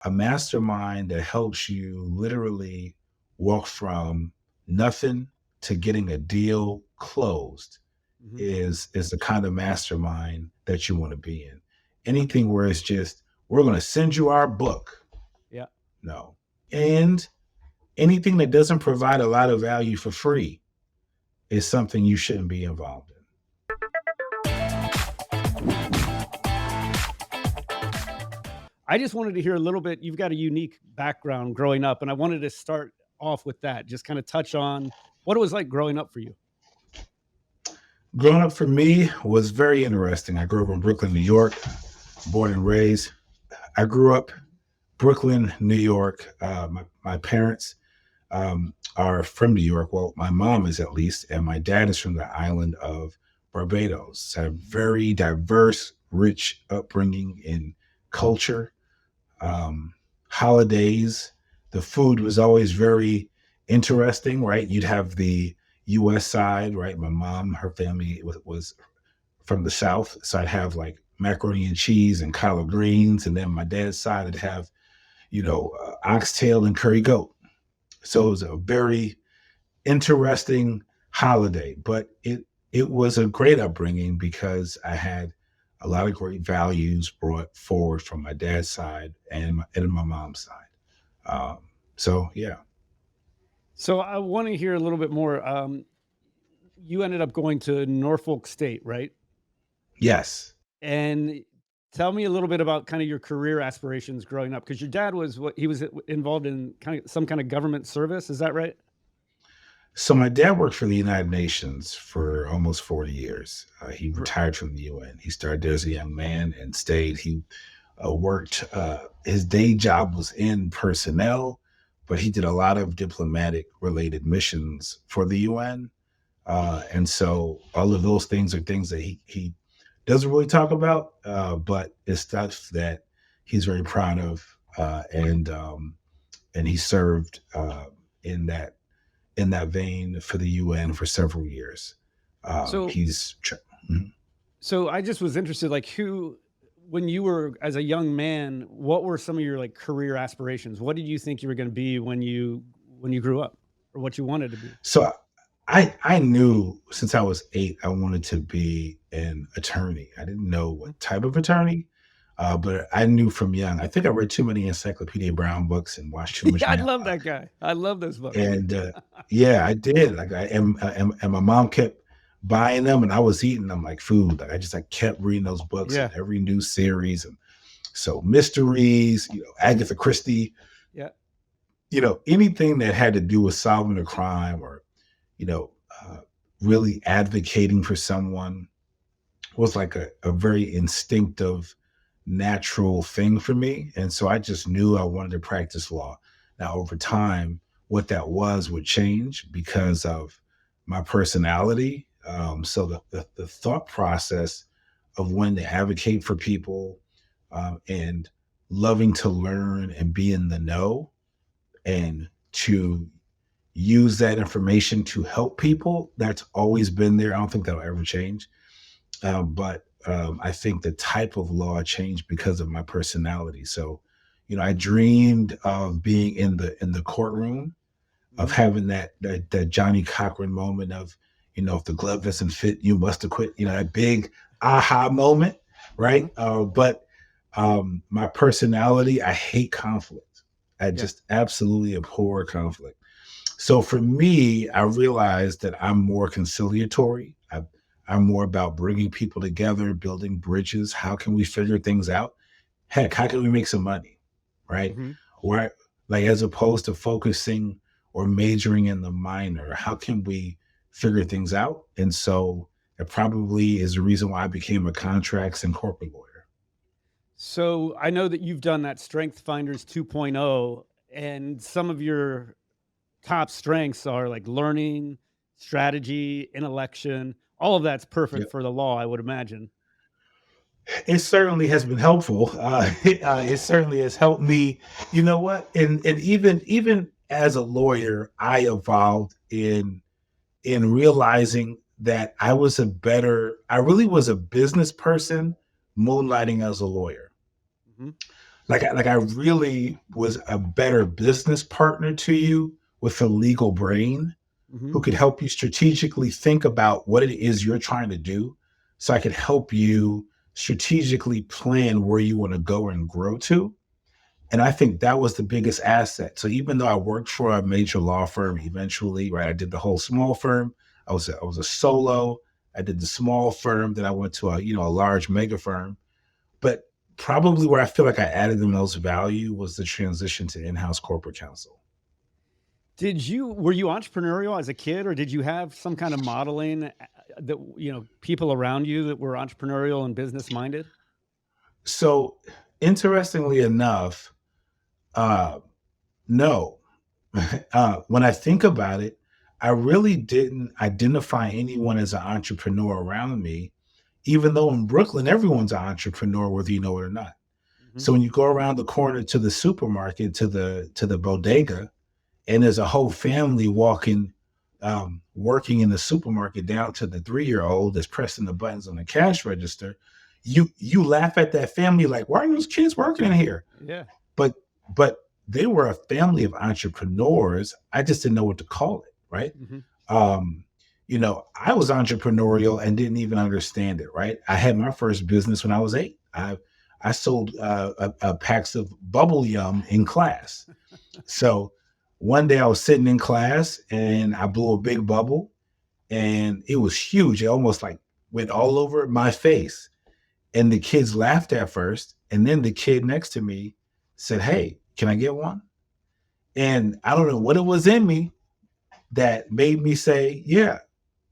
A mastermind that helps you literally walk from nothing to getting a deal closed Hmm. is the kind of mastermind that you want to be in. Anything where it's just, we're going to send you our book. Yeah. No. And anything that doesn't provide a lot of value for free is something you shouldn't be involved in. I just wanted to hear a little bit. You've got a unique background growing up, and I wanted to start off with that. Just kind of touch on what it was like growing up for you. Growing up for me was very interesting. I grew up in Brooklyn, New York, born and raised. I grew up Brooklyn, New York. My parents are from New York. Well, my mom is at least, and my dad is from the island of Barbados. So a very diverse, rich upbringing in culture, um, holidays. The food was always very interesting, right? You'd have the U.S. side, right? My mom, her family was from the South, so I'd have like macaroni and cheese and collard greens, and then my dad's side, I'd have oxtail and curry goat. So it was a very interesting holiday, but it was a great upbringing because I had a lot of great values brought forward from my dad's side and my mom's side. Um, so yeah, So I want to hear a little bit more. You ended up going to Norfolk State, right? yes. And tell me a little bit about kind of your career aspirations growing up, because your dad was what he was involved in kind of some kind of government service. Is that right? So my dad worked for the United Nations for almost 40 years. He R- retired from the UN. He started there as a young man and stayed. He worked. His day job was in personnel, but he did a lot of diplomatic related missions for the UN. And so all of those things are things that he doesn't really talk about, but it's stuff that he's very proud of. And he served in that vein for the UN for several years. So He's Mhm. So I just was interested, like, who, when you were as a young man, what were some of your like career aspirations? What did you think you were going to be when you grew up, or what you wanted to be? So I knew since I was 8 I wanted to be an attorney. I didn't know Mhm. what type of attorney, but I knew from young. I think I read too many Encyclopedia Brown books and watched too much Yeah, I love that guy. I love those books. and yeah, I did. Like and my mom kept buying them, and I was eating them like food. Like I kept reading those books and Yeah, every new series, and so mysteries, Agatha Christie, yeah. anything that had to do with solving a crime or you know, uh, really advocating for someone was like a very instinctive, natural thing for me. And so I just knew I wanted to practice law. Now, over time, what that was would change because of my personality. So the thought process of when to advocate for people and loving to learn and be in the know and to use that information to help people. That's always been there. I don't think that'll ever change. But I think the type of law changed because of my personality. So, I dreamed of being in the courtroom, of Mhm. having that Johnny Cochran moment of, if the glove doesn't fit, you must have quit. That big aha moment, right? Uh-huh. But my personality, I hate conflict. I Yeah. just absolutely abhor conflict. So for me, I realized that I'm more conciliatory. I'm more about bringing people together, building bridges. How can we figure things out? Heck, how can we make some money? Right? Mhm. Or like as opposed to focusing or majoring in the minor, how can we figure things out? And so it probably is the reason why I became a contracts and corporate lawyer. So I know that you've done that Strength Finders 2.0, and some of your top strengths are like learning, strategy, intellection. All of that's perfect Yep. for the law, I would imagine. It certainly has been helpful. It certainly has helped me. You know what? And even as a lawyer, I evolved in realizing that I really was a business person moonlighting as a lawyer. Mhm. like I really was a better business partner to you with a legal brain who Mhm. could help you strategically think about what it is you're trying to do. So I could help you strategically plan where you want to go and grow to. And I think that was the biggest asset. So even though I worked for a major law firm eventually, right? I did the whole small firm. I was a solo. I did the small firm. Then I went to a large mega firm. But probably where I feel like I added the most value was the transition to in-house corporate counsel. Were you entrepreneurial as a kid, or did you have some kind of modeling, that, people around you that were entrepreneurial and business minded? So interestingly enough, uh, no. When I think about it, I really didn't identify anyone as an entrepreneur around me, even though in Brooklyn, everyone's an entrepreneur, whether you know it or not. Mhm. So when you go around the corner to the supermarket, to the bodega, and there's a whole family walking, working in the supermarket, down to the 3-year-old that's pressing the buttons on the cash register. You laugh at that family like, why are those kids working in here? Yeah. But but they were a family of entrepreneurs. I just didn't know what to call it, right? Mhm. Um, I was entrepreneurial and didn't even understand it, right? I had my first business when I was 8. I sold packs of bubble yum in class. So one day I was sitting in class and I blew a big bubble and it was huge. It almost like went all over my face. And the kids laughed at first. And then the kid next to me said, "Hey, can I get one?" And I don't know what it was in me that made me say, "Yeah,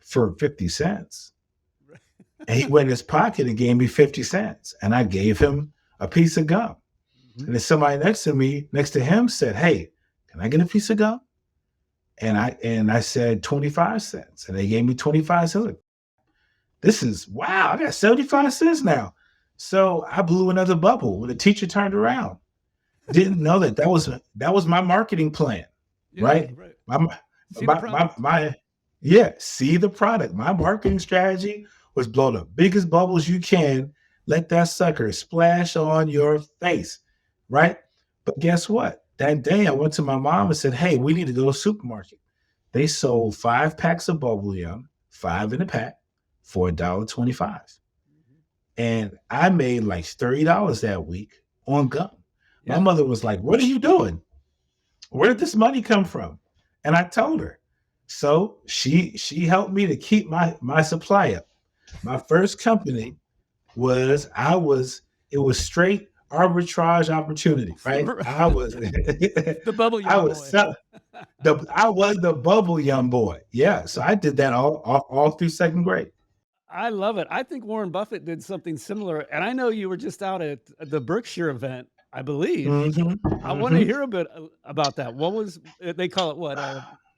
for 50 cents." And he went in his pocket and gave me 50 cents. And I gave him a piece of gum. Mhm. And then somebody next to him said, "Hey, can I get a piece of gum?" And I said 25 cents. And they gave me 25 cents. Like, this is wow, I got 75 cents now. So I blew another bubble when the teacher turned around. Didn't know that was my marketing plan, Yeah, right? right. My See the product. my yeah, see the product. My marketing strategy was blow the biggest bubbles you can, let that sucker splash on your face, right? But guess what? That day I went to my mom and said, "Hey, we need to go to the supermarket." They sold 5 packs of bubble yum, 5 in a pack, for $1.25. Mhm. And I made like $30 that week on gum. My Yeah. mother was like, "What are you doing? Where did this money come from?" And I told her. So she helped me to keep my supply up. My first company was I was it was straight arbitrage opportunity, right? Right. I was The bubble I yum was boy. selling I was the bubble yum boy. Yeah. So I did that all through second grade. I love it. I think Warren Buffett did something similar, and I know you were just out at the Berkshire event, I believe. Hmm. I wanna Hmm. hear a bit about that. What was they call it what,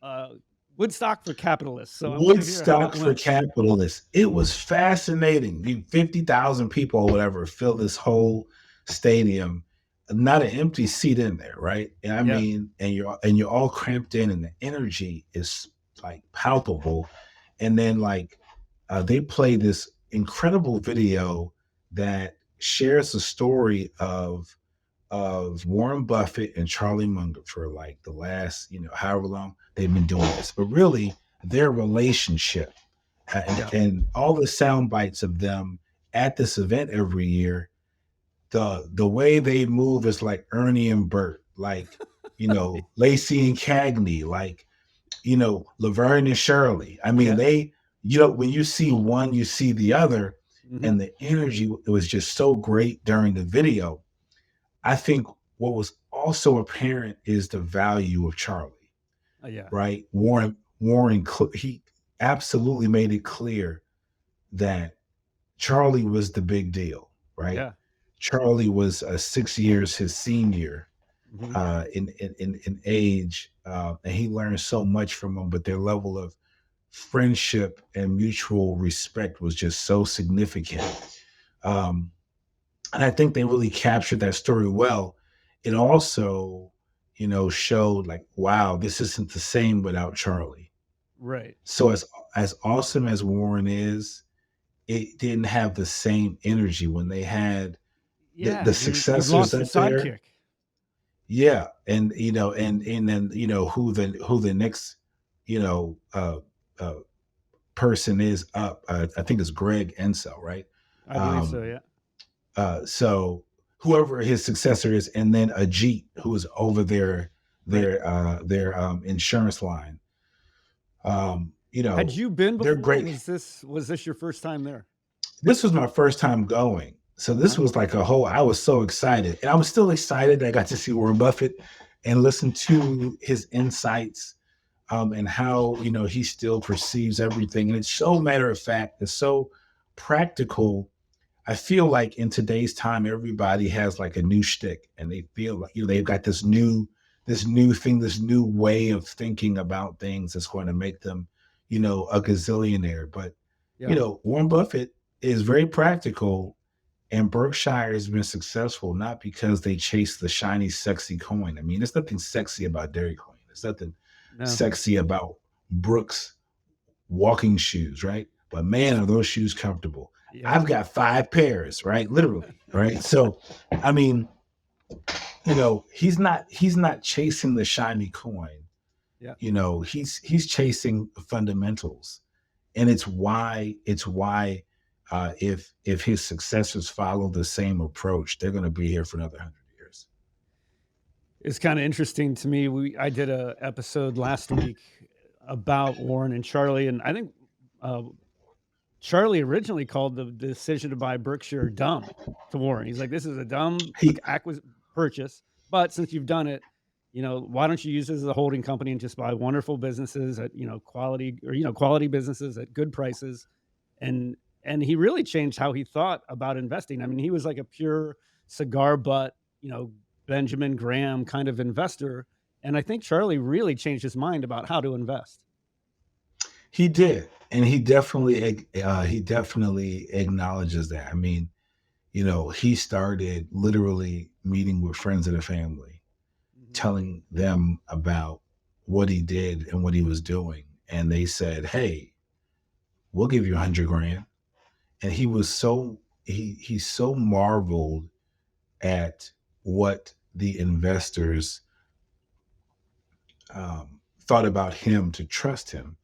uh, Woodstock for capitalists, so I wanna hear how that Woodstock for went. capitalists. It was fascinating. 50,000 people or whatever filled this whole stadium. Not an empty seat in there, right? And I Yeah, mean, and you're all cramped in, and the energy is like palpable. And then they play this incredible video that shares the story of Warren Buffett and Charlie Munger for like the last, however long they've been doing this, but really their relationship, yeah. and all the sound bites of them at this event every year. The way they move is like Ernie and Bert, like Lacey and Cagney, like Laverne and Shirley. I mean, Yeah. when you see one, you see the other, Mhm. and the energy was just so great during the video. I think what was also apparent is the value of Charlie, Yeah. right? Warren, he absolutely made it clear that Charlie was the big deal, right? Yeah. Charlie was 6 years his senior Mhm. in age, and he learned so much from him. But their level of friendship and mutual respect was just so significant. Um, and I think they really captured that story well. It also, showed like, wow, this isn't the same without Charlie. Right. So as awesome as Warren is, it didn't have the same energy when they had Yeah, the you've successors lost your up there. sidekick. Yeah, and then who the next you know uh person is up. I think it's Greg Ensel, right? I believe so, Um, yeah. so whoever his successor is, and then Ajit, who is over Right. their insurance line. Had you been They're before? great. Was this your first time there? This was my first time going. So this Uh-huh. was like I was so excited. And I was still excited that I got to see Warren Buffett and listen to his insights, and how, he still perceives everything. And it's so matter of fact, it's so practical. I feel like in today's time, everybody has like a new shtick, and they feel like, they've got this new thing, this new way of thinking about things that's going to make them, a gazillionaire. But, Yeah. Warren Buffett is very practical, and Berkshire has been successful not because they chase the shiny, sexy coin. I mean, there's nothing sexy about Dairy Queen. There's nothing No. sexy about Brooks walking shoes, right? But man, are those shoes comfortable. Yeah. I've got 5 pairs, right? Literally, right? So, I mean, he's not chasing the shiny coin. Yeah. He's chasing fundamentals, and it's why if his successors follow the same approach, they're going to be here for another 100 years. It's kinda interesting to me. I did a episode last week about Warren and Charlie, and I think, uh, Charlie originally called the decision to buy Berkshire dumb to Warren. He's like, "This is a dumb He purchase, but since you've done it, why don't you use it as a holding company and just buy wonderful businesses at, quality businesses at good prices?" And he really changed how he thought about investing. I mean, he was like a pure cigar butt, Benjamin Graham kind of investor, and I think Charlie really changed his mind about how to invest. he did, and he definitely acknowledges that. I mean, he started literally meeting with friends of the family, Mhm. telling them about what he did and what he was doing. And they said, "Hey, we'll give you 100 grand." And he's so marveled at what the investors thought about him to trust him,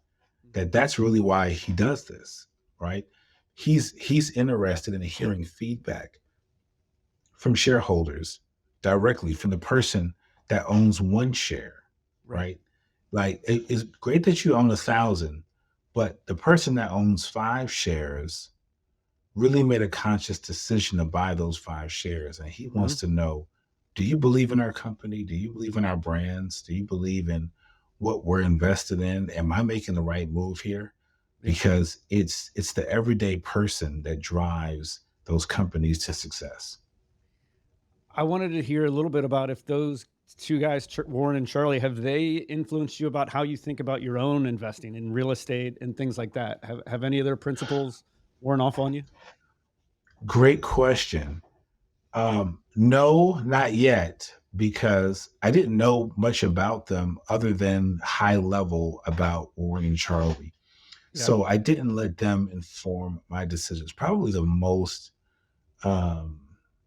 Mhm. that's really why he does this, right? He's interested in hearing feedback from shareholders directly from the person that owns 1 share, Right. right? Like, it's great that you own 1,000, but the person that owns 5 shares really made a conscious decision to buy those 5 shares. And he wants Mhm. to know, do you believe in our company? Do you believe in our brands? Do you believe in what we're invested in? Am I making the right move here? Yeah. Because it's the everyday person that drives those companies to success. I wanted to hear a little bit about if those 2 guys, Warren and Charlie, have they influenced you about how you think about your own investing in real estate and things like that? Have any of their principles worn off on you? Great question. No, not yet, because I didn't know much about them other than high level about Warren and Charlie. Yeah. So I didn't let them inform my decisions. Probably the most um,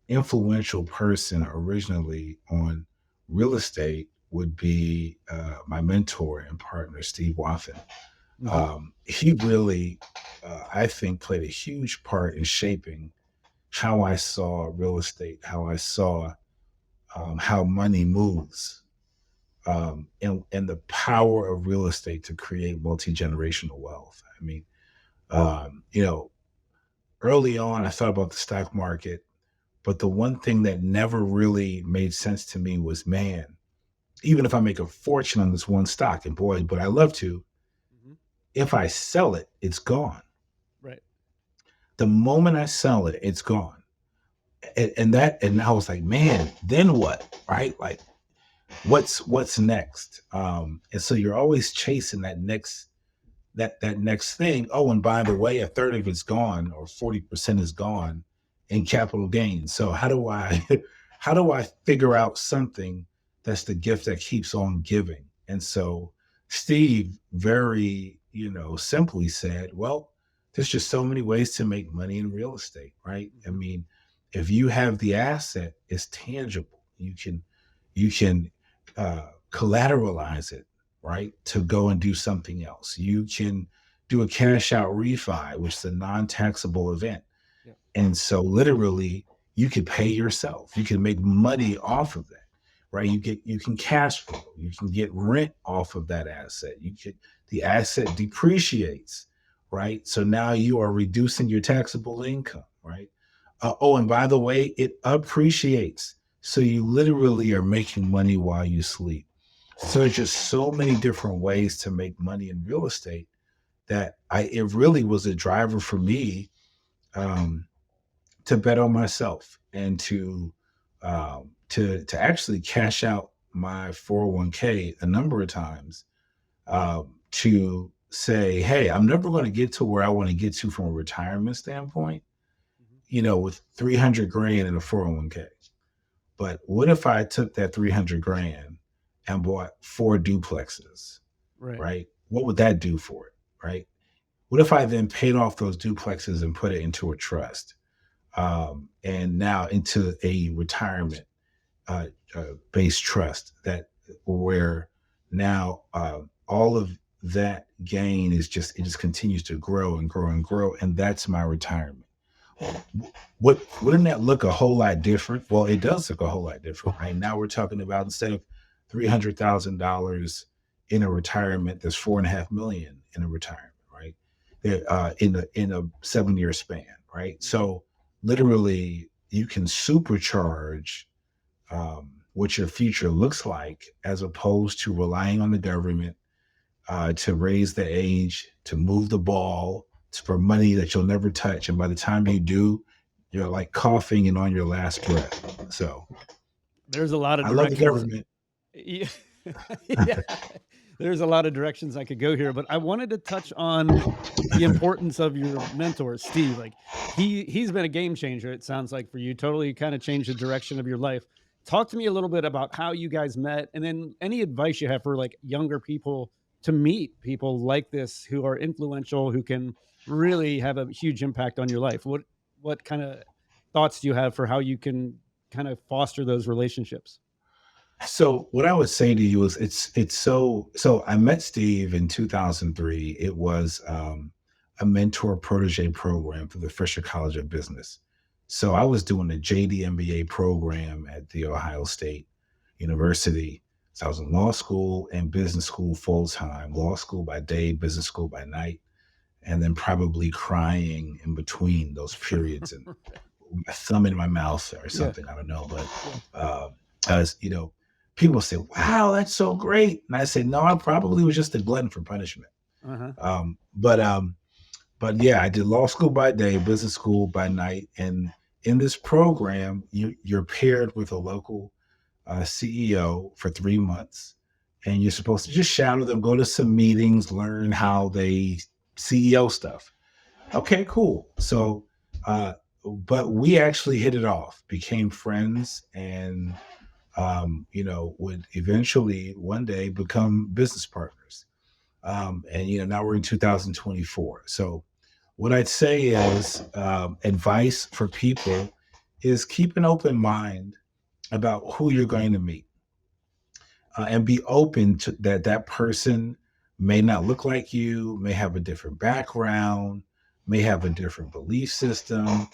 influential person originally on real estate would be my mentor and partner, Steve Waffen. Mhm. He really, I think, played a huge part in shaping how I saw real estate, how I saw how money moves, and the power of real estate to create multi generational wealth. I mean, um, you know, early on, I thought about the stock market, but the one thing that never really made sense to me was, man, even if I make a fortune on this one stock, and boy, but I love to, Mhm. if I sell it, it's gone. Right. The moment I sell it, it's gone. And I was like, man, then what? Right? Like, what's next? And so you're always chasing that next thing. Oh, and by the way, a third of it's gone, or 40% is gone in capital gains. So how do I how do I figure out something that's the gift that keeps on giving? And so Steve very, simply said, well, there's just so many ways to make money in real estate, right? I Mhm. mean, If you have the asset, it's tangible. You can collateralize it, right? To go and do something else. You can do a cash out refi, which is a non-taxable event. Yeah. And so literally you could pay yourself. You can make money off of that, right? You can cash flow. You can get rent off of that asset. The asset depreciates, right? So now you are reducing your taxable income, right? Oh, and by the way, it appreciates. So you literally are making money while you sleep. So there's just so many different ways to make money in real estate that it really was a driver for me, um, to bet on myself and to actually cash out my 401k a number of times, to say, hey, I'm never going to get to where I want to get to from a retirement standpoint, Mhm. with 300 grand in a 401k. But what if I took that 300 grand and bought four duplexes, Right. right? What would that do for it, right? What if I then paid off those duplexes and put it into a trust, and now into a retirement uh, based trust that where now all of that gain it just continues to grow and grow and grow, and that's my retirement. Wouldn't that look a whole lot different? Well, it does look a whole lot different. Right now, we're talking about, instead of $300,000 in a retirement, there's 4.5 million in a retirement, right? In a 7 year span, right? So literally, you can supercharge what your future looks like, as opposed to relying on the government to raise the age, to move the ball, for money that you'll never touch. And by the time you do, you're like coughing and on your last breath. So There's a lot of I love the directions. government. Yeah. Yeah. There's a lot of directions I could go here, but I wanted to touch on the importance of your mentor, Steve. Like he's been a game changer, it sounds like, for you. Totally kind of changed the direction of your life. Talk to me a little bit about how you guys met, and then any advice you have for like younger people to meet people like this who are influential, who can really have a huge impact on your life. What kind of thoughts do you have for how you can kind of foster those relationships? So what I would say to you is, it's so I met Steve in 2003. It was a mentor protege program for the Fisher College of Business. So I was doing a JD MBA program at the Ohio State University. So I was in law school and business school full time, law school by day, business school by night, and then probably crying in between those periods and my thumb in my mouth or Yeah. something. I don't know, but Yeah. as people say, "Wow, that's so great," and I say, "No, I probably was just a glutton for punishment." Uh-huh. Um, but um, but yeah, I did law school by day, business school by night, and in this program, you're paired with a local CEO for 3 months, and you're supposed to just shadow them, go to some meetings, learn how they CEO stuff. Okay, cool. So, but we actually hit it off, became friends, and would eventually one day become business partners. And now we're in 2024. So what I'd say is, advice for people is keep an open mind about who you're going to meet, and be open to that person may not look like you, may have a different background, may have a different belief system,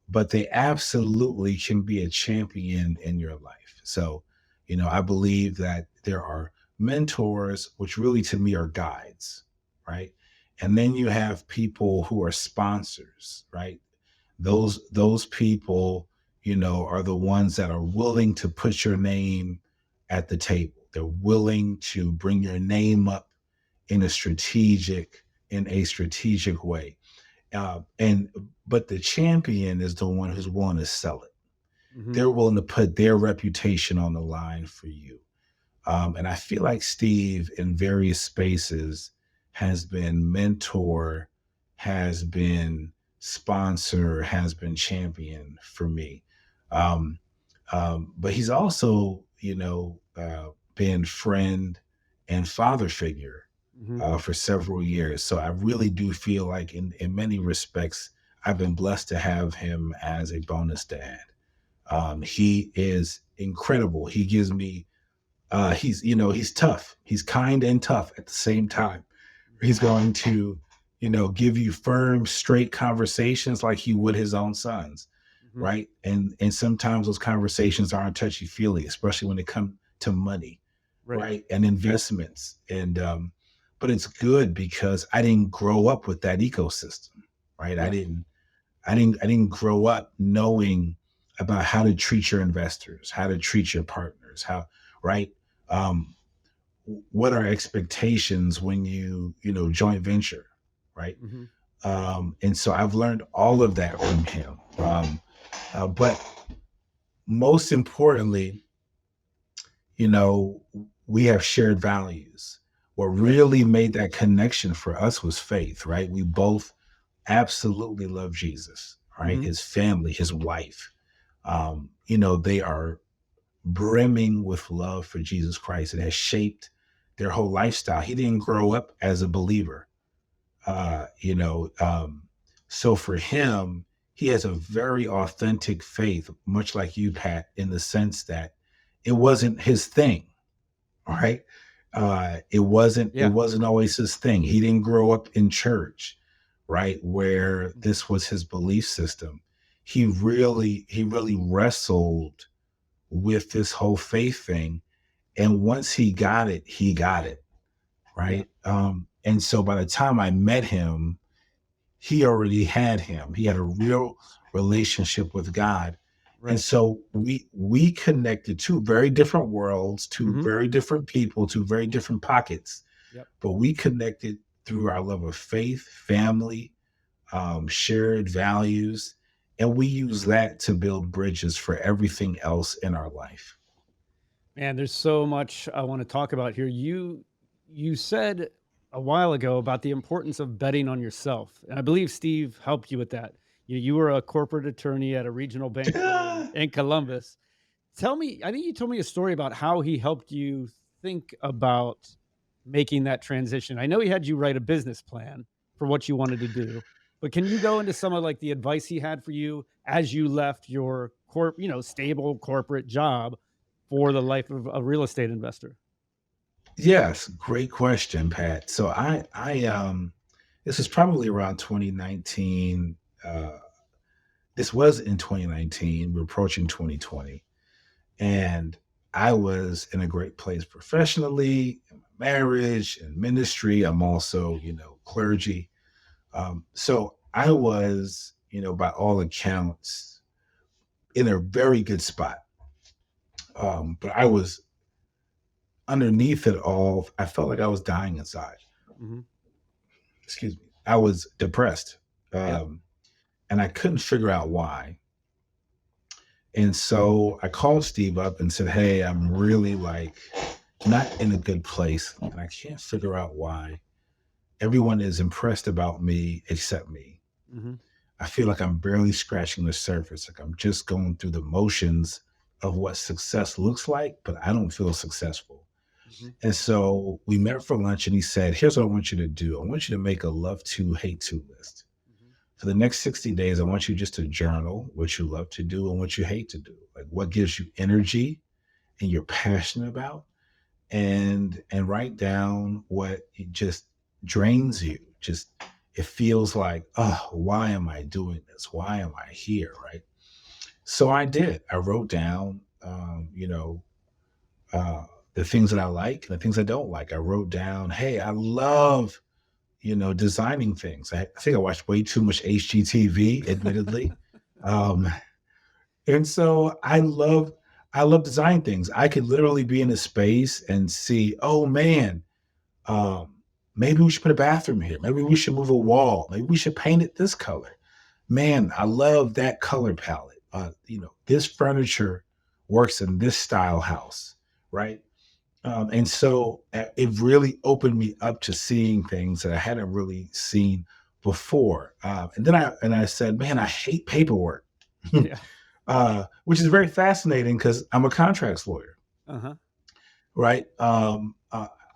but they absolutely can be a champion in your life. So, I believe that there are mentors, which really to me are guides, right? And then you have people who are sponsors, right? Those people, are the ones that are willing to put your name at the table. They're willing to bring your name up in a strategic way. And but the champion is the one who's willing to sell it. Mhm. They're willing to put their reputation on the line for you. And I feel like Steve, in various spaces, has been mentor, has been sponsor, has been champion for me. Um, but he's also, been friend and father figure Mhm. for several years. So I really do feel like, in many respects, I've been blessed to have him as a bonus dad. He is incredible. He gives me, he's tough. He's kind and tough at the same time. He's going to, give you firm, straight conversations like he would his own sons, Mhm. right? And sometimes those conversations aren't touchy feely, especially when it comes to money, Right. right? And investments. But it's good because I didn't grow up with that ecosystem, right? I Yeah. didn't I didn't grow up knowing about how to treat your investors, how to treat your partners, how, right? Um, what are expectations when joint venture, right? Mhm. And so I've learned all of that from him. But most importantly, you know, we have shared values. What Right. really made that connection for us was faith, right? We both absolutely love Jesus, right? Mhm. His family, his wife. They are brimming with love for Jesus Christ. It has shaped their whole lifestyle. He didn't grow up as a believer. Uh, you know, um, so for him, he has a very authentic faith, much like you, Pat, in the sense that it wasn't his thing, right? It Yeah. wasn't always his thing. He didn't grow up in church, right? Where this was his belief system. He really wrestled with this whole faith thing. And once he got it, Yeah. right? And so by the time I met him, he already had him. He had a real relationship with God. And Right. so we connected two very different worlds, two Mhm. very different people, two very different pockets, Yep. but we connected through our love of faith, family, shared values, and we use that to build bridges for everything else in our life. Man, there's so much I want to talk about here. You said a while ago about the importance of betting on yourself, and I believe Steve helped you with that. You were a corporate attorney at a regional bank here in Columbus. Tell me, I think you told me a story about how he helped you think about making that transition. I know he had you write a business plan for what you wanted to do, but can you go into some of like the advice he had for you as you left your stable corporate job for the life of a real estate investor? Yes, great question, Pat. So this was probably around 2019. This was in 2019. We're approaching 2020. And I was in a great place professionally, in my marriage and ministry. I'm also, clergy. So I was, by all accounts, in a very good spot. But I was underneath it all. I felt like I was dying inside. Mhm. Excuse me. I was depressed. Yeah. Um, and I couldn't figure out why. And so I called Steve up and said, "Hey, I'm really like not in a good place, and I can't figure out why. Everyone is impressed about me except me. Mhm. I feel like I'm barely scratching the surface. Like I'm just going through the motions of what success looks like, but I don't feel successful." Mhm. And so we met for lunch, and he said, "Here's what I want you to do. I want you to make a love to, hate to list. Mhm. For the next 60 days, I want you just to journal what you love to do and what you hate to do, like what gives you energy and you're passionate about, and write down what it just drains you. Just it feels like, oh, why am I doing this? Why am I here? Right?" So I did. I wrote down, uh, the things that I like and the things I don't like. I wrote down, hey, I love, designing things. I think I watched way too much HGTV, admittedly. Um, and so I love designing things. I could literally be in a space and see, oh man, um, maybe we should put a bathroom here. Maybe we should move a wall. Maybe we should paint it this color. Man, I love that color palette. This furniture works in this style house, right? And so it really opened me up to seeing things that I hadn't really seen before. And I said, man, I hate paperwork, Yeah. which is very fascinating because I'm a contracts lawyer, Uh-huh. right?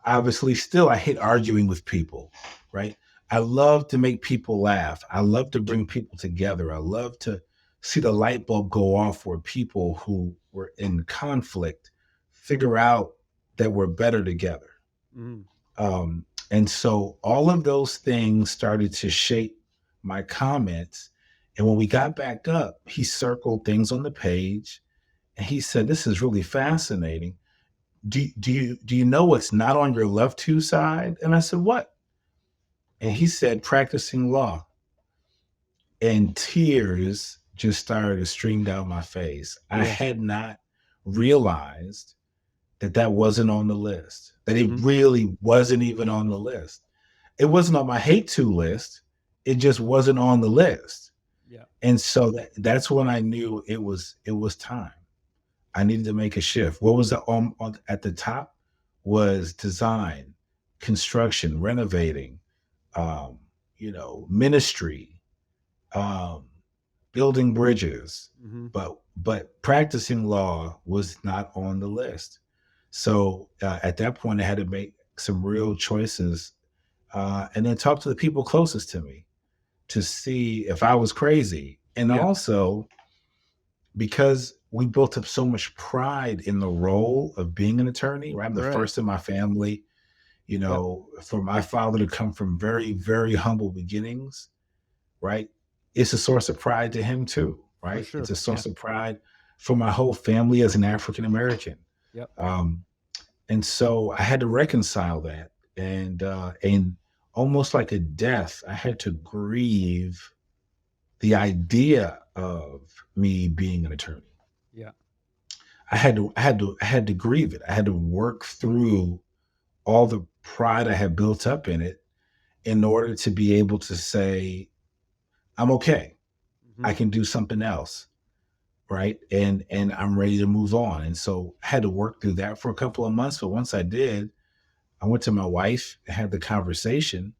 Obviously, still I hate arguing with people, right? I love to make people laugh. I love to bring people together. I love to see the light bulb go off where people who were in conflict figure out that we're better together. Mm, And so all of those things started to shape my comments. And when we got back up, he circled things on the page and he said, "This is really fascinating. Do you know what's not on your left two side?" And I said, "What?" And he said, "Practicing law." And tears just started to stream down my face. I yeah. had not realized that that wasn't on the list, that it Hmm. really wasn't even on the list. It wasn't on my hate to list. It just wasn't on the list. Yeah. And so that's when I knew it was time. I needed to make a shift. What was at the top was design, construction, renovating, um, ministry, um, building bridges, Hmm. but practicing law was not on the list. So at that point, I had to make some real choices, and then talk to the people closest to me to see if I was crazy, and Yeah. also because we built up so much pride in the role of being an attorney. Right, I'm the Right. first in my family. Yeah. For my father to come from very, very humble beginnings, right? It's a source of pride to him too, For right? It's sure. a Yeah. source of pride for my whole family as an African American. Yep. And so I had to reconcile that, and almost like a death, I had to grieve the idea of me being an attorney. Yeah. I had to grieve it. I had to work through all the pride I had built up in it in order to be able to say, I'm okay. Hmm. I can do something else. Right. And I'm ready to move on. And so I had to work through that for a couple of months. But once I did, I went to my wife, had the conversation,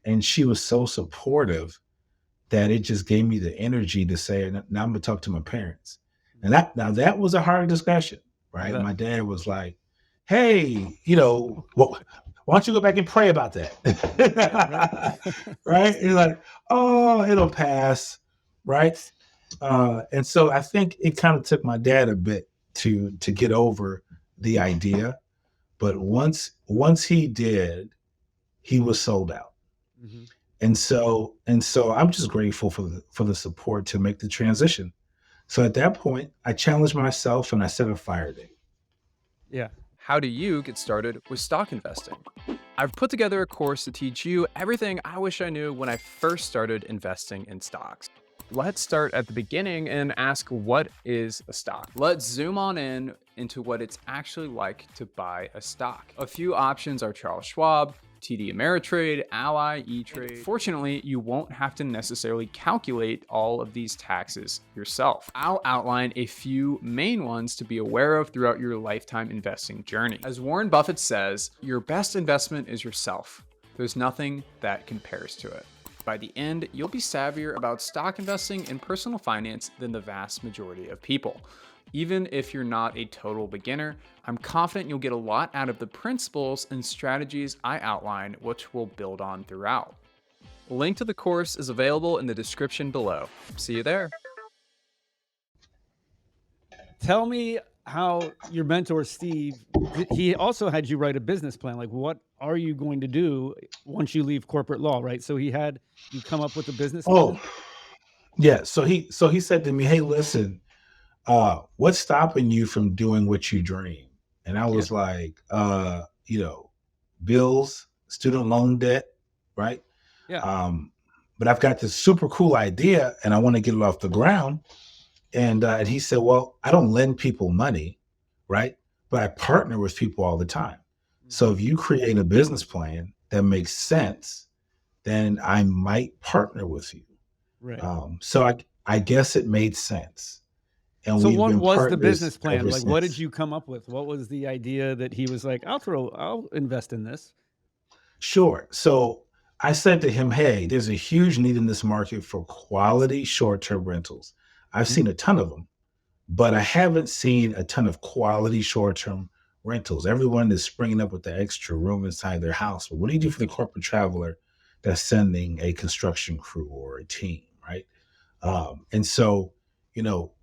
and she was so supportive that it just gave me the energy to say, now I'm gonna talk to my parents. And that was a hard discussion, I right? bet. My dad was like, "Hey, well, why don't you go back and pray about Yeah. Right. that?" Right? He's like, "Oh, it'll pass." Right. And so I think it kind of took my dad a bit to get over the idea. But once he did, he was sold out. Hmm. And so I'm just grateful for the support to make the transition. So at that point, I challenged myself and I set a fire date. Yeah. How do you get started with stock investing? I've put together a course to teach you everything I wish I knew when I first started investing in stocks. Let's start at the beginning and ask, what is a stock? Let's zoom on into what it's actually like to buy a stock. A few options are Charles Schwab, TD Ameritrade, Ally, E-Trade. Fortunately, you won't have to necessarily calculate all of these taxes yourself. I'll outline a few main ones to be aware of throughout your lifetime investing journey. As Warren Buffett says, your best investment is yourself. There's nothing that compares to it. By the end, you'll be savvier about stock investing and personal finance than the vast majority of people. Even if you're not a total beginner, I'm confident you'll get a lot out of the principles and strategies I outline, which we'll build on throughout. A link to the course is available in the description below. See you there. Tell me how your mentor, Steve, he also had you write a business plan. Like, what are you going to do once you leave corporate law, right? So he had you come up with a business Oh, plan? yeah. So he said to me, "Hey, listen, what's stopping you from doing what you dream?" And I Yeah. was like, bills, student loan debt, right? Yeah. Um, but I've got this super cool idea and I want to get it off the ground. And he said, "Well, I don't lend people money, right? But I partner with people all the time. So Mhm. if you create a business plan that makes sense, then I might partner with you." Right. So I guess it made sense, and So we've what been was the partners business plan? ever Like, what did since. you come up with? What was the idea that he was like, I'll invest in this? Sure. So I said to him, "Hey, there's a huge need in this market for quality short-term rentals. I've Mhm. seen a ton of them, but I haven't seen a ton of quality short-term rentals. Everyone is springing up with the extra room inside their house. But what do you do for the corporate traveler that's sending a construction crew or a team, right? And so,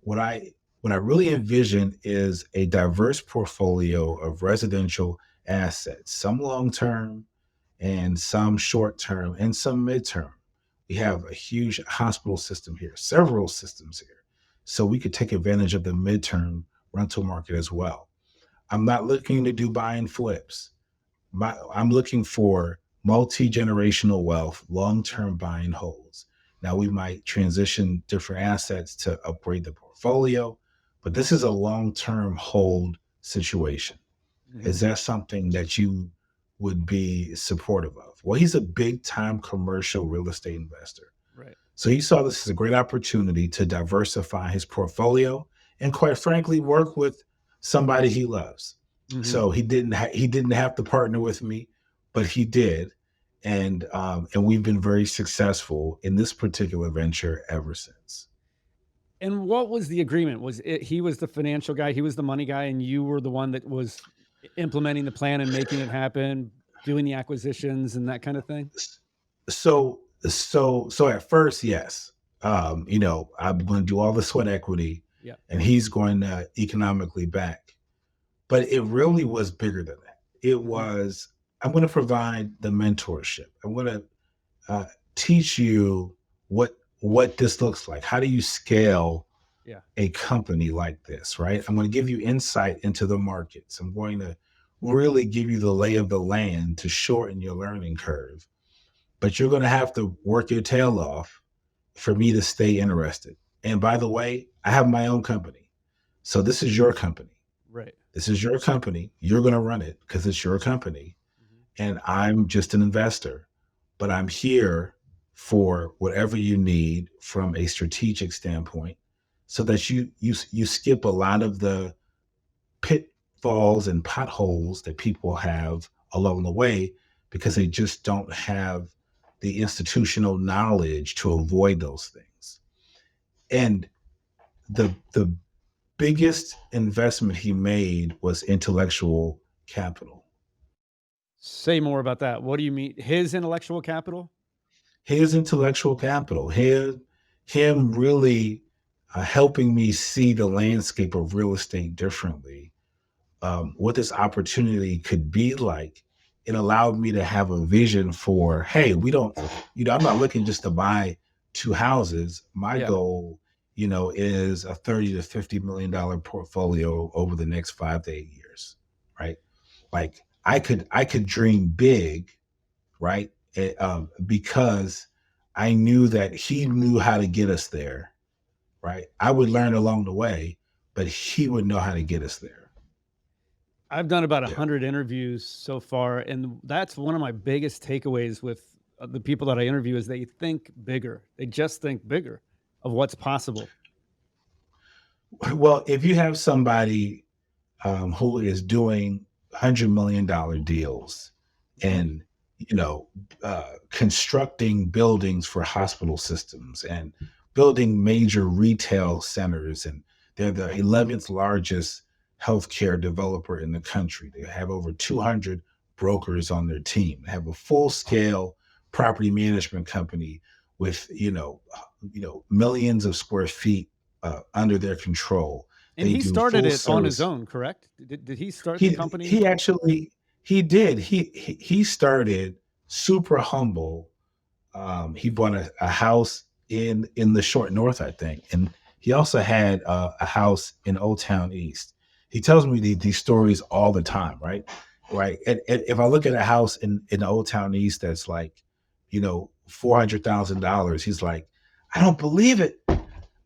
what I really envision is a diverse portfolio of residential assets, some long term and some short term and some midterm. We have a huge hospital system here, several systems here. So we could take advantage of the midterm rental market as well. I'm not looking to do buy and flips. I'm looking for multi-generational wealth, long-term buy and holds. Now we might transition different assets to upgrade the portfolio, but this is a long-term hold situation. Is Mhm. that something that you would be supportive of? Well, he's a big time commercial real estate investor. Right. So he saw this as a great opportunity to diversify his portfolio and quite frankly work with somebody he loves. Mhm. So he didn't have to partner with me, but he did. And we've been very successful in this particular venture ever since. And what was the agreement? Was it he was the financial guy, he was the money guy, and you were the one that was implementing the plan and making it happen, doing the acquisitions and that kind of thing? So at first, yes. I'm going to do all the sweat equity Yeah. and he's going to economically back. But it really was bigger than that. It Mhm. was, I'm going to provide the mentorship. I'm going to uh, teach you what this looks like. How do you scale Yeah. a company like this, right? I'm going to give you insight into the markets. I'm going to really give you the lay of the land to shorten your learning curve. But you're going to have to work your tail off for me to stay interested. And by the way, I have my own company. So this is your company. Right. This is your company. You're going to run it because it's your company. Mhm. And I'm just an investor, but I'm here for whatever you need from a strategic standpoint so that you skip a lot of the pitfalls and potholes that people have along the way because they just don't have the institutional knowledge to avoid those things. And the biggest investment he made was intellectual capital. Say more about that. What do you mean? His intellectual capital? His intellectual capital, him really helping me see the landscape of real estate differently, what this opportunity could be like. It allowed me to have a vision for, hey, we don't, I'm not looking just to buy two houses. My Yeah. goal, is a 30 to $50 million portfolio over the next 5 to 8 years, right? Like I could dream big, right? Because I knew that he knew how to get us there, right? I would learn along the way, but he would know how to get us there. I've done about Yeah. 100 interviews so far, and that's one of my biggest takeaways with the people that I interview is they think bigger. They just think bigger of what's possible. Well, if you have somebody who is doing $100 million deals Mhm. and constructing buildings for hospital systems and building major retail centers, and they're the 11th largest healthcare developer in the country. They have over 200 brokers on their team. They have a full scale property management company with millions of square feet under their control. And They he do started full it on his service. own, correct? Did he start the he company? he actually he did he started super humble. He bought a house in the short north, I think, and he also had a house in Old Town East. He tells me these stories all the time, right. And if I look at a house in Old Town East that's like $400,000, he's like, I don't believe it,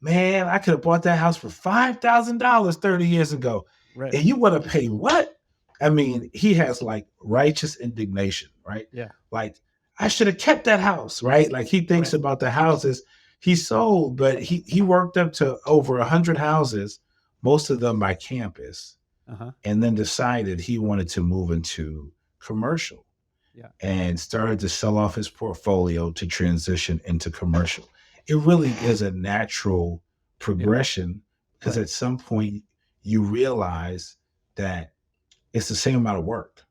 man. I could have bought that house for $5,000 30 years ago. Right. And you want to pay what? I mean, he has like righteous indignation, right? Yeah. Like, I should have kept that house, right? Like he thinks Right. about the houses he sold, but he worked up to over 100 houses, most of them by campus, Uh-huh. and then decided he wanted to move into commercial Yeah. and started to sell off his portfolio to transition into commercial. It really is a natural Yeah. progression because Right. at some point you realize that it's the same amount of work,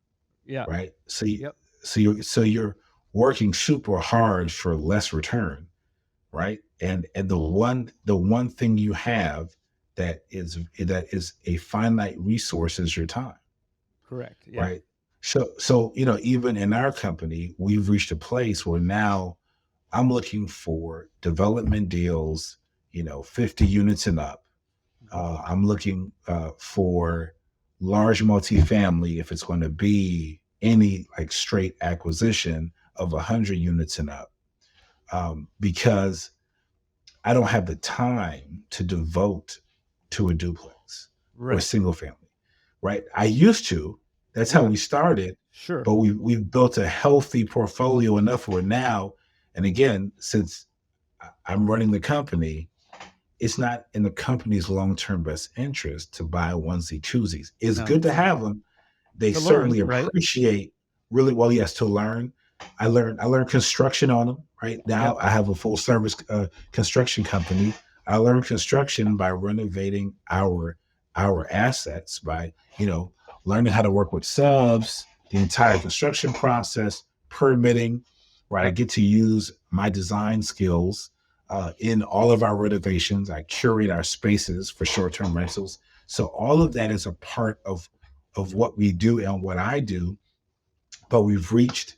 Yeah. right? Yep. So you're working super hard for less return, right? And the one thing you have that is a finite resource is your time, Correct. Yeah. right? So even in our company, we've reached a place where now I'm looking for development deals, 50 units and up. I'm looking for large multifamily if it's going to be any like straight acquisition of 100 units and up, because I don't have the time to devote to a duplex or a Right. single family, right? I used to. That's how Yeah. we started, Sure. but we've built a healthy portfolio enough where now, and again, since I'm running the company, it's not in the company's long-term best interest to buy onesie twosies. It's No. good to have them. They To learn, certainly right? appreciate really well, yes, to learn. I learned construction on them. Right now, Yep. I have a full service construction company. I learned construction by renovating our assets by learning how to work with subs, the entire construction process, permitting. Right, I Yep. get to use my design skills in all of our renovations. I curate our spaces for short-term rentals. So all of that is a part of what we do and what I do. But we've reached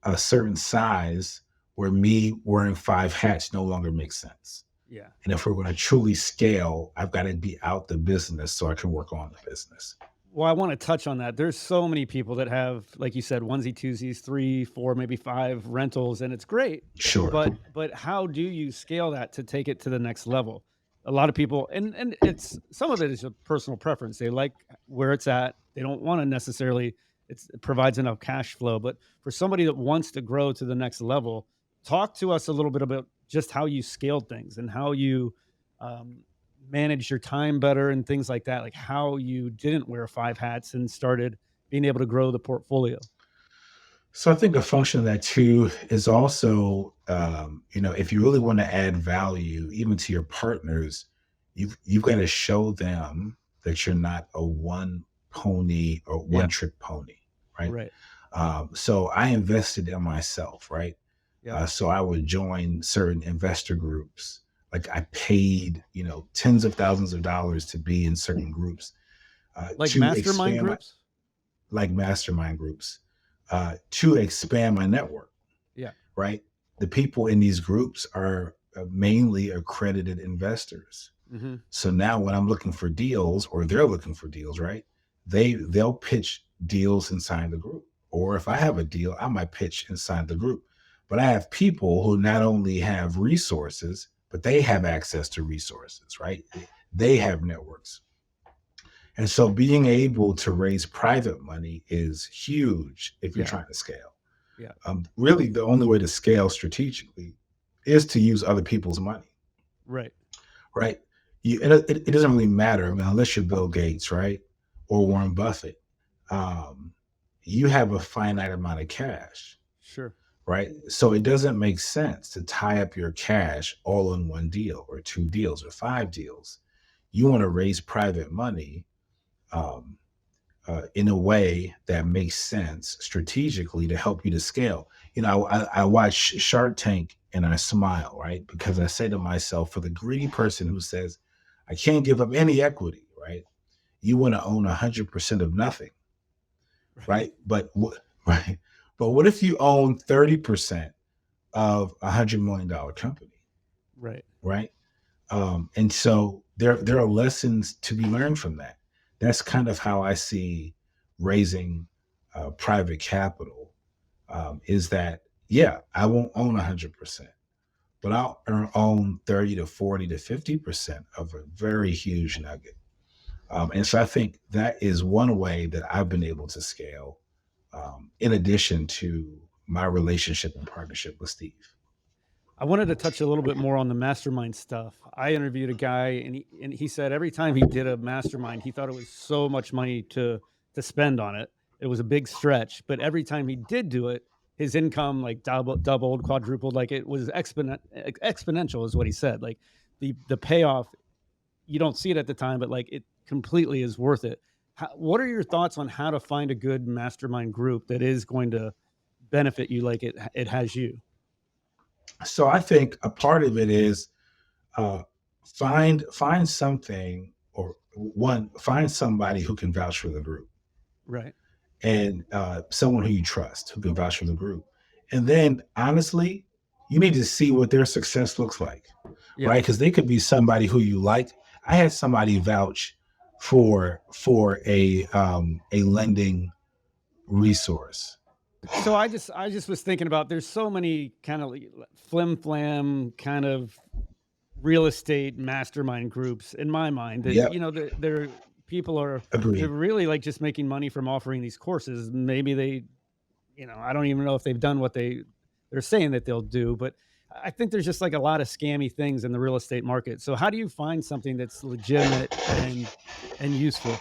a certain size where me wearing five hats no longer makes sense. Yeah. And if we're going to truly scale, I've got to be out the business so I can work on the business. Well, I want to touch on that. There's so many people that have, like you said, onesie, twosies, 3, 4, maybe 5 rentals, and it's great. Sure. But how do you scale that to take it to the next level? A lot of people, and it's some of it is a personal preference. They like where it's at. They don't want to necessarily. It provides enough cash flow. But for somebody that wants to grow to the next level, talk to us a little bit about just how you scaled things and how you um, manage your time better and things like that, like how you didn't wear 5 hats and started being able to grow the portfolio. So I think a function of that too is also, if you really want to add value, even to your partners, you've got to show them that you're not a one pony or one Yeah. trick pony, right? Right. So I invested in myself, right? Yep. So I would join certain investor groups. Like I paid, tens of thousands of dollars to be in certain groups Like to mastermind expand groups? like mastermind groups, to expand my network, Yeah. right? The people in these groups are mainly accredited investors. Mhm. So now when I'm looking for deals or they're looking for deals, right? They'll pitch deals inside the group. Or if I have a deal, I might pitch inside the group. But I have people who not only have resources, but they have access to resources, right? They have networks. And so being able to raise private money is huge if you're Yeah. trying to scale. Yeah. Really, the only way to scale strategically is to use other people's money, Right. right? It doesn't really matter, I mean, unless you're Bill Gates, right? Or Warren Buffett. Um, you have a finite amount of cash, Sure. right? So it doesn't make sense to tie up your cash all in one deal or two deals or five deals. You want to raise private money um, in a way that makes sense strategically to help you to scale. I watch Shark Tank and I smile, right? Because I say to myself, for the greedy person who says, I can't give up any equity, right? You want to own 100% of nothing, right? Right? But what if you own 30% of $100 million company, Right. right? And so there are lessons to be learned from that. That's kind of how I see raising private capital. Is that yeah, I won't own 100%, but I'll own 30 to 40 to 50% of a very huge nugget. And so I think that is one way that I've been able to scale, in addition to my relationship and partnership with Steve. I wanted to touch a little bit more on the mastermind stuff. I interviewed a guy and he said every time he did a mastermind, he thought it was so much money to spend on it. It was a big stretch, but every time he did do it, his income like doubled, quadrupled, like it was exponential is what he said. Like the payoff, you don't see it at the time, but like it completely is worth it. What are your thoughts on how to find a good mastermind group that is going to benefit you like it has you? So I think a part of it is uh, find something, or one, find somebody who can vouch for the group, Right. and someone who you trust who can vouch for the group. And then honestly, you need to see what their success looks like, Yeah. right? Because they could be somebody who you like. I had somebody vouch for a lending resource. So I just was thinking about, there's so many kind of flim flam kind of real estate mastermind groups in my mind that, Yep, they're people are they're agreed. really like just making money from offering these courses. Maybe they, I don't even know if they've done what they're saying that they'll do, but I think there's just like a lot of scammy things in the real estate market. So how do you find something that's legitimate and useful?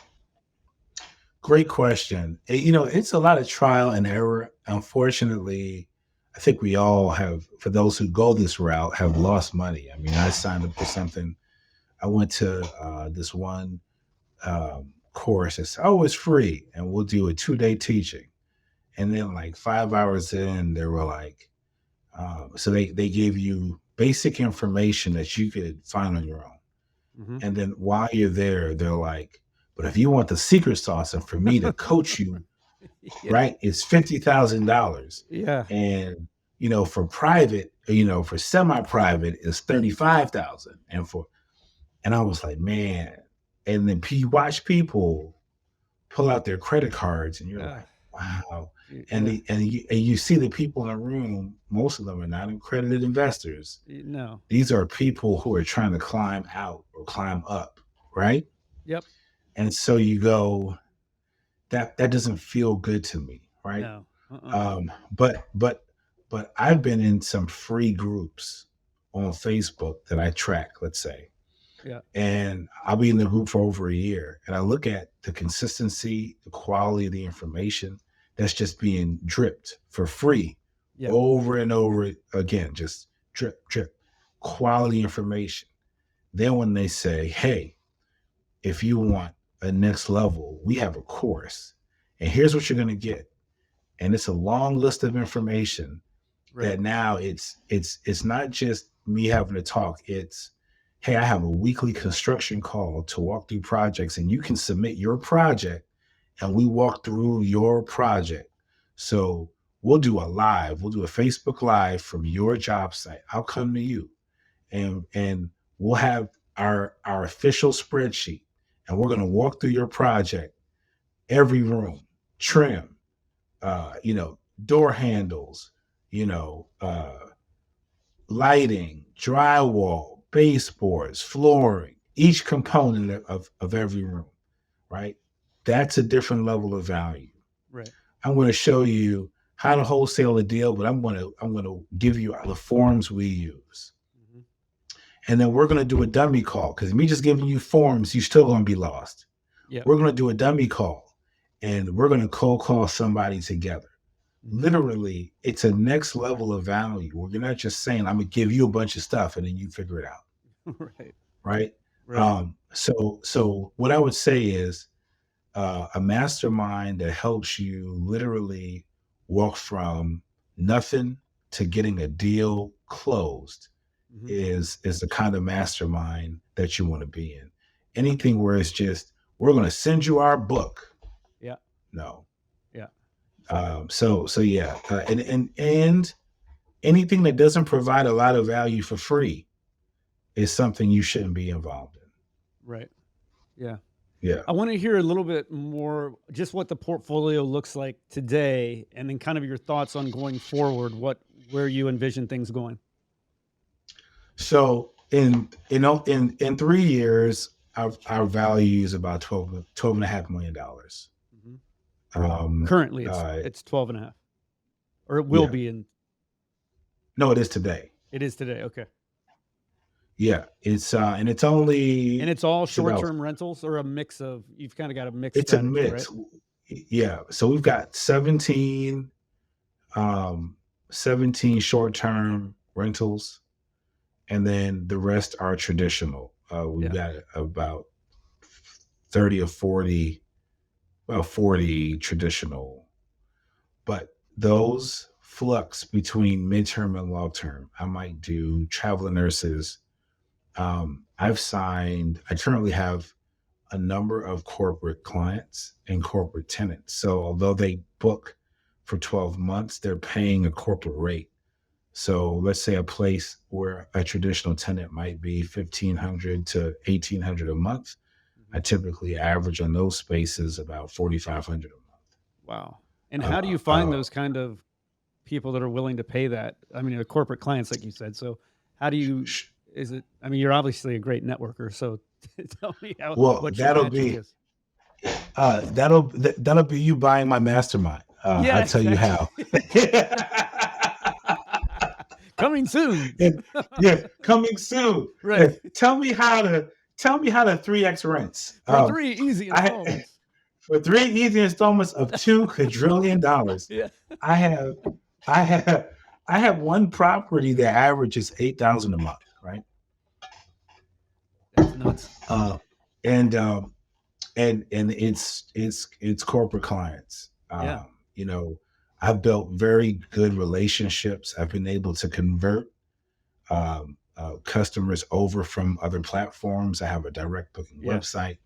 Great question. It's a lot of trial and error. Unfortunately, I think we all have, for those who go this route, have lost money. I mean, I signed up for something. I went to this one course. It's, oh, it's free, and we'll do a 2-day teaching. And then, like 5 hours in, they were like, so they gave you basic information that you could find on your own. Hmm. And then while you're there, they're like, but if you want the secret sauce and for me to coach you, Yeah. right, it's $50,000. Yeah. And, for private, for semi-private is 35,000. And I was like, man. And then you watch people pull out their credit cards and you're Uh, like, wow. And yeah. you see the people in the room, most of them are not accredited investors. No. These are people who are trying to climb out or climb up, right? Yep. And so you go, that doesn't feel good to me, right? No. Uh-uh. But I've been in some free groups on Facebook that I track, let's say, Yeah. and I'll be in the group for over a year, and I look at the consistency, the quality of the information that's just being dripped for free Yeah. over and over again, just drip, drip, quality information. Then when they say, hey, if you want a next level, we have a course, and here's what you're going to get. And it's a long list of information Right. that now it's not just me having to talk. It's, hey, I have a weekly construction call to walk through projects, and you can submit your project and we walk through your project. So we'll do a Facebook live from your job site. I'll come to you, and we'll have our official spreadsheet, and we're going to walk through your project, every room, trim, door handles, lighting, drywall, baseboards, flooring, each component of every room, right? That's a different level of value. Right. I'm going to show you how to wholesale a deal, but I'm going to give you the forms we use. Hmm. And then we're going to do a dummy call, because me just giving you forms, you're still going to be lost. Yeah. We're going to do a dummy call, and we're going to cold call somebody together. Literally, it's a next level of value where you're not just saying, I'm going to give you a bunch of stuff and then you figure it out. Right. Right. Right. So what I would say is a mastermind that helps you literally walk from nothing to getting a deal closed Hmm. is the kind of mastermind that you want to be in. Anything where it's just, we're going to send you our book. Yeah. No. Yeah. So yeah, and anything that doesn't provide a lot of value for free is something you shouldn't be involved in. Right. Yeah. Yeah. I want to hear a little bit more just what the portfolio looks like today, and then kind of your thoughts on going forward, where you envision things going. So in 3 years, our value is about $12.5 million. Mhm. Um, Currently, uh, it's 12 and a half, or it will yeah, be in. no, it is today. It is today. Okay. Yeah, and it's And only, it's all it's about, short-term rentals, or a mix of, you've kind of got a mixed it's a strategy, right? mix. Yeah. So we've got 17 short-term rentals, and then the rest are traditional. We've Yeah. got about 30 or 40, well, 40 traditional, but those flux between midterm and long term. I might do travel nurses. I currently have a number of corporate clients and corporate tenants. So although they book for 12 months, they're paying a corporate rate. So let's say a place where a traditional tenant might be 1,500 to 1,800 a month. I Mhm. typically average on those spaces about 4,500 a Wow. And how do month. you find those kind of people that are willing to pay that? I mean, the corporate clients, like you said. So how do you, Sh- is it, I mean, you're obviously a great networker. So tell me Well, what your magic is. that'll be you buying my mastermind. I'll Yes. tell you how. Coming soon. And yeah, coming soon. Right. Tell me how to 3x rents. For 3 easy I installments. for 3 easy installments of $2 quadrillion. Yeah. I have I have I have one property that averages 8,000 a month, right? That's nuts. Uh, and and it's corporate clients. Yeah. You know, I've built very good relationships. I've been able to convert customers over from other platforms. I have a direct booking Yeah. website.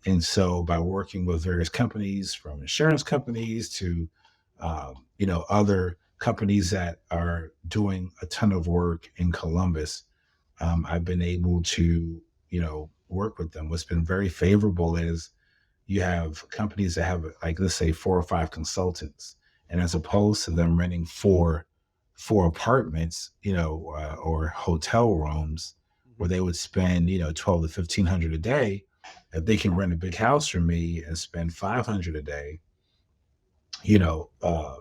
And so by working with various companies, from insurance companies to, other companies that are doing a ton of work in Columbus, I've been able to, work with them. What's been very favorable is you have companies that have, like, let's say 4 or 5 consultants, and as opposed to them renting four apartments, or hotel rooms where Mhm. they would spend, 12 to 1,500 a day. If they can rent a big house from me and spend 500 a day, you know, uh,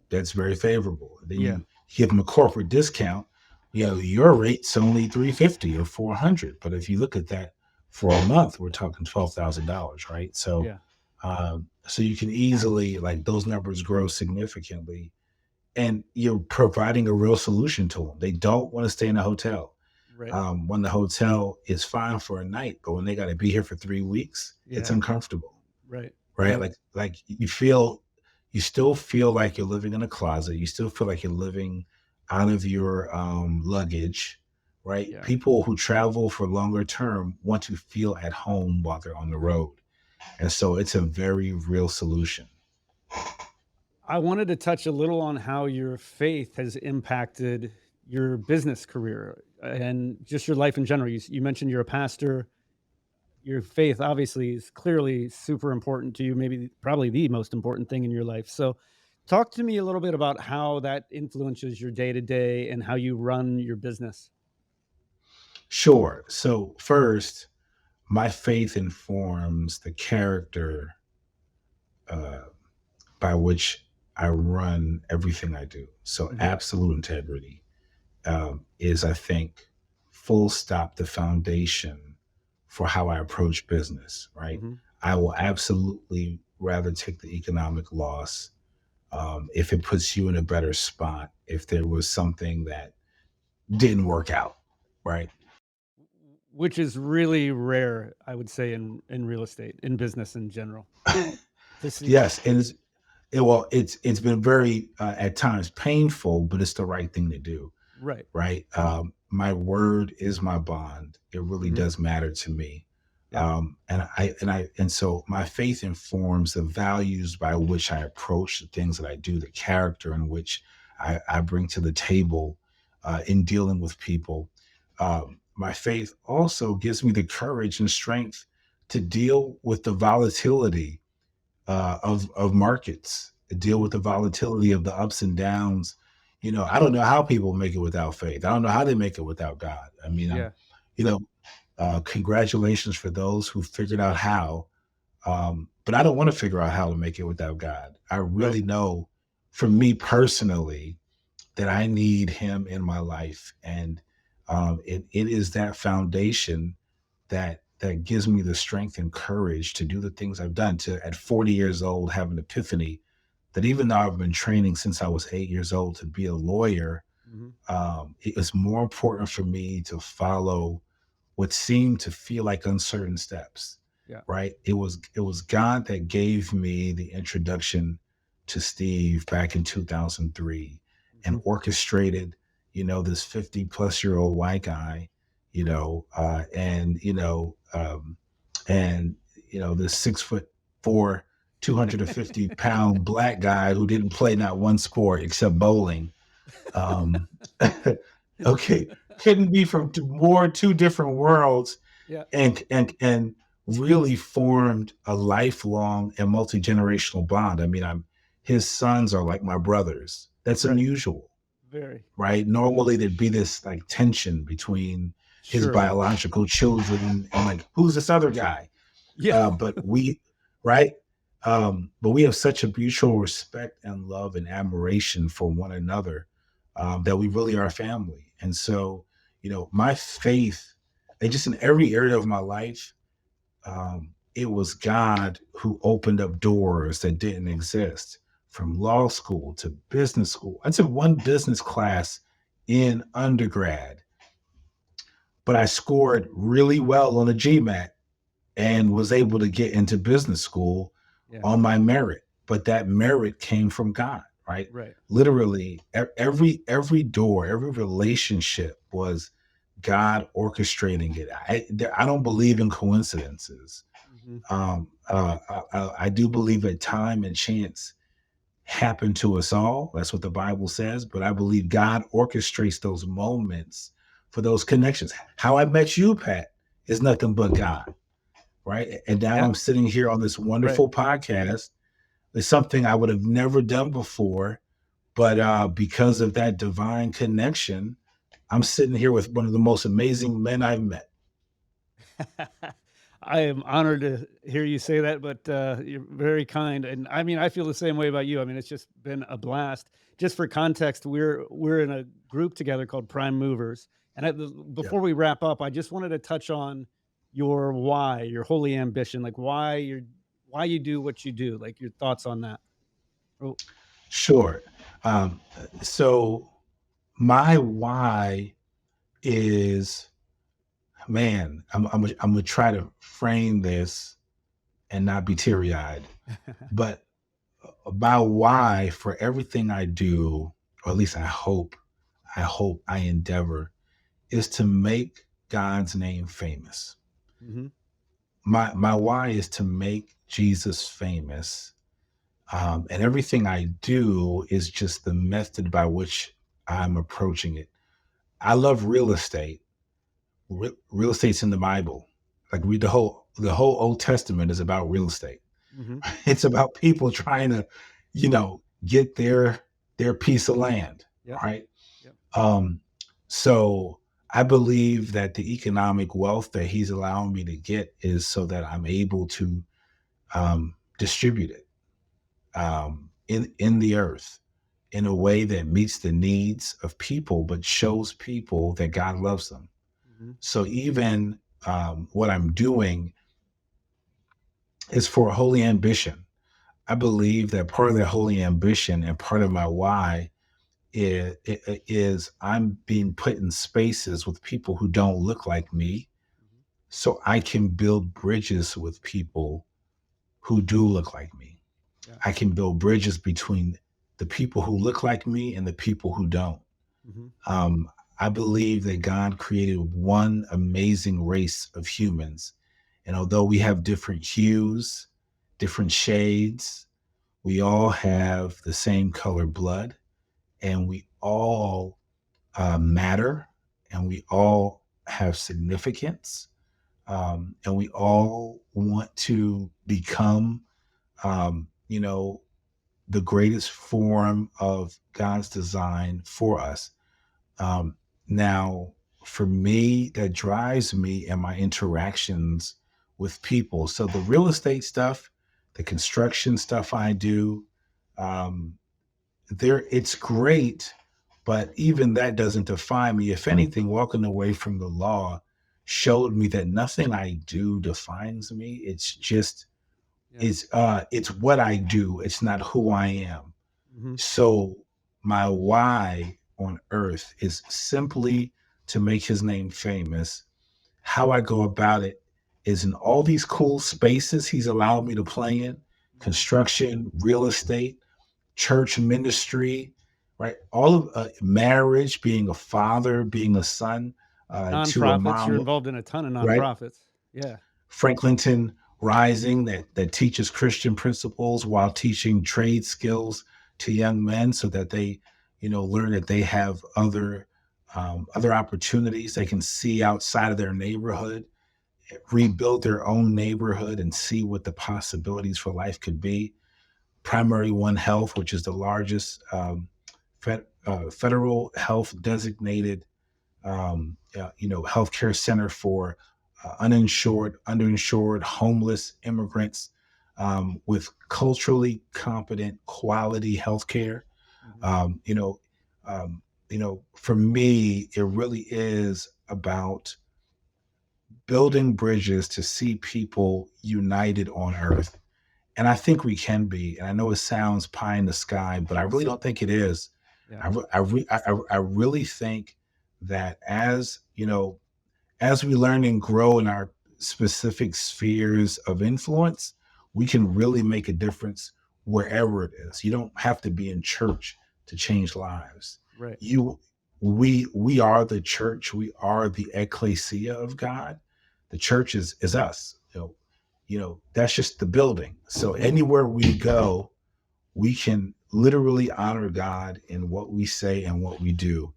that's very favorable. Then Yeah. you give them a corporate discount. Your rate's only 350 or 400. But if you look at that for a month, we're talking $12,000, right? So, Yeah. so you can easily, like, those numbers grow significantly, and you're providing a real solution to them. They don't want to stay in a hotel. Right. When the hotel is fine for a night, but when they got to be here for 3 weeks, it's Yeah. uncomfortable, Right. right? Right. Like you still feel like you're living in a closet. You still feel like you're living out of your luggage, right? Yeah. People who travel for longer term want to feel at home while they're on the road, and so it's a very real solution. I wanted to touch a little on how your faith has impacted your business career and just your life in general. You mentioned you're a pastor. Your faith obviously is clearly super important to you, maybe probably the most important thing in your life. So, talk to me a little bit about how that influences your day to day and how you run your business. Sure. So first, my faith informs the character uh, by which I run everything I do. So Hmm. absolute integrity is, I think, full stop, the foundation for how I approach business, right? Hmm. I will absolutely rather take the economic loss if it puts you in a better spot, if there was something that didn't work out, right? Which is really rare, I would say, in real estate, in business in general. To see, Yes, and it's been very at times painful, but it's the right thing to do, right. right? My word is my bond. It really Hmm. does matter to me. Yeah. And so my faith informs the values by which I approach the things that I do, the character in which I bring to the table in dealing with people. My faith also gives me the courage and strength to deal with the volatility of markets, deal Hmm. with the volatility of the ups and downs. I don't know how people make it without faith. I don't know how they make it without God. I mean, Yeah. you know, congratulations for those who figured out how. But I don't want to figure out how to make it without God. I Right. really know, for me personally, that I need Him in my life, and it is that foundation that gives me the strength and courage to do the things I've done. To at 40 years old have an epiphany that even though I've been training since I was 8 years old to be a lawyer, Hmm. it was more important for me to follow what seemed to feel like uncertain steps. Yeah. Right? It was God that gave me the introduction to Steve back in 2003 and orchestrated, this 50-plus-year-old white guy, and this 6'4", 250-pound black guy who didn't play not one sport except bowling. Um, okay, couldn't be from two different worlds, Yeah. and really formed a lifelong and multi-generational bond. I mean, his sons are like my brothers. That's Right. unusual, Very. right? Normally there'd be this like tension between his Sure. biological children and like, who's this other guy? Yeah. But we, right? But we have such a mutual respect and love and admiration for one another, that we really are family. And so, my faith, and just in every area of my life, it was God who opened up doors that didn't exist, from law school to business school. I took one business class in undergrad, but I scored really well on a GMAT and was able to get into business school Yeah. on my merit. But that merit came from God, right? Right. Literally every door, every relationship was God orchestrating it. I don't believe in coincidences. Mhm. I do believe that time and chance happen to us all. That's what the Bible says. But I believe God orchestrates those moments for those connections. How I met you, Pat, is nothing but God, right? And now Yeah. I'm sitting here on this wonderful podcast. It's something I would have never done before, but because of that divine connection, I'm sitting here with one of the most amazing men I've met. I am honored to hear you say that, but you're very kind. And I mean, I feel the same way about you. I mean, it's just been a blast. Just for context, we're in a group together called Prime Movers. And before we wrap up, I just wanted to touch on your why, your holy ambition, like why you do what you do, like your thoughts on that. Oh, Sure. So my why is, man, I'm gonna try to frame this and not be teary-eyed, but my why for everything I do, or at least I endeavor, is to make God's name famous. mhm. My why is to make Jesus famous. And everything I do is just the method by which I'm approaching it. I love real estate. Real estate's in the Bible. Like, read the whole Old Testament is about real estate. Mhm. It's about people trying to, get their piece of land, Yep. right? Yep. So I believe that the economic wealth that he's allowing me to get is so that I'm able to distribute it in the earth in a way that meets the needs of people, but shows people that God loves them. Mhm. So even what I'm doing is for a holy ambition. I believe that part of that holy ambition and part of my why is I'm being put in spaces with people who don't look like me, Mhm. so I can build bridges with people who do look like me. Yeah. I can build bridges between the people who look like me and the people who don't. Mhm. Um, I believe that God created one amazing race of humans. And although we have different hues, different shades, we all have the same color blood, and we all matter, and we all have significance, and we all want to become, um, you know, the greatest form of God's design for us. Um, Now, for me, that drives me in my interactions with people. So the real estate stuff, the construction stuff I do, um, it's great, but even that doesn't define me. If anything, walking away from the law showed me that nothing I do defines me. It's just Yeah. it's what I do. It's not who I am. Mhm. So my why on earth is simply to make his name famous. How I go about it is in all these cool spaces he's allowed me to play in: Mhm. construction, real estate. church ministry, right? All of marriage, being a father, being a son to a Nonprofits, you're mom, involved in a ton of right? nonprofits. Yeah. Franklinton Rising that teaches Christian principles while teaching trade skills to young men so that they, learn that they have other opportunities. They can see outside of their neighborhood, rebuild their own neighborhood, and see what the possibilities for life could be. Primary One Health, which is the largest federal health designated healthcare center for uninsured, underinsured, homeless immigrants with culturally competent, quality healthcare. Mhm. Um, you know, for me, it really is about building bridges to see people united on earth. And I think we can be. And I know it sounds pie in the sky, but I really don't think it is. Yeah. I really think that as we learn and grow in our specific spheres of influence, we can really make a difference wherever it is. You don't have to be in church to change lives. Right. We are the church. We are the ecclesia of God. The church is us. That's just the building. So anywhere we go, we can literally honor God in what we say and what we do.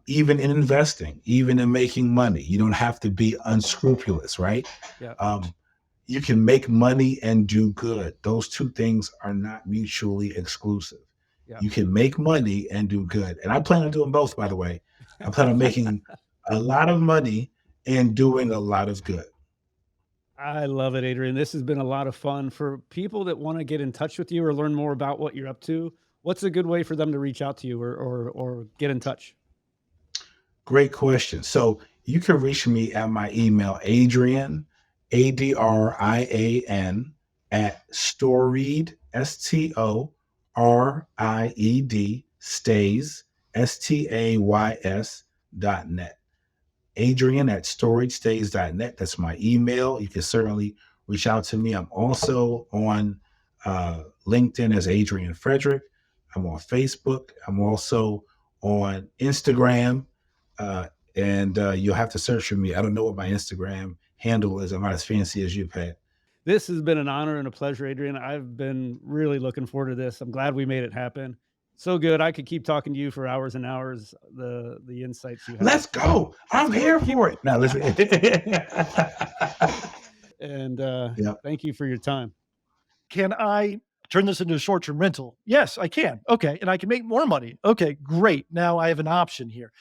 Even in investing, even in making money, you don't have to be unscrupulous, right? Yeah. You can make money and do good. Those two things are not mutually exclusive. Yeah. You can make money and do good. And I plan on doing both, by the way. I plan on making a lot of money and doing a lot of good. I love it, Adrian. This has been a lot of fun. For people that want to get in touch with you or learn more about what you're up to, what's a good way for them to reach out to you or get in touch? Great question. So you can reach me at my email, Adrian, Adrian, at storied, STORIED, stays, STAYS.net. Adrian at storiedstays.net. That's my email. You can certainly reach out to me. I'm also on LinkedIn as Adrian Frederick. I'm on Facebook. I'm also on Instagram. And you'll have to search for me. I don't know what my Instagram handle is. I'm not as fancy as you, Pat. This has been an honor and a pleasure, Adrian. I've been really looking forward to this. I'm glad we made it happen. So good. I could keep talking to you for hours and hours. The insights you have. Let's go. I'm here for it. Now, listen. And Yeah. thank you for your time. Can I turn this into a short-term rental? Yes, I can. Okay. And I can make more money. Okay, great. Now I have an option here.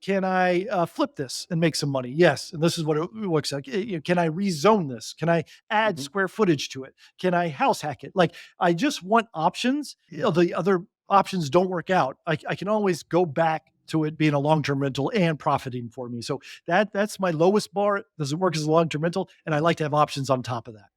Can I flip this and make some money? Yes. And this is what it looks like. Can I rezone this? Can I add Mhm. square footage to it? Can I house hack it? Like, I just want options. The other options don't work out. I can always go back to it being a long-term rental and profiting for me. So that's my lowest bar. Does it work as a long-term rental? And I like to have options on top of that.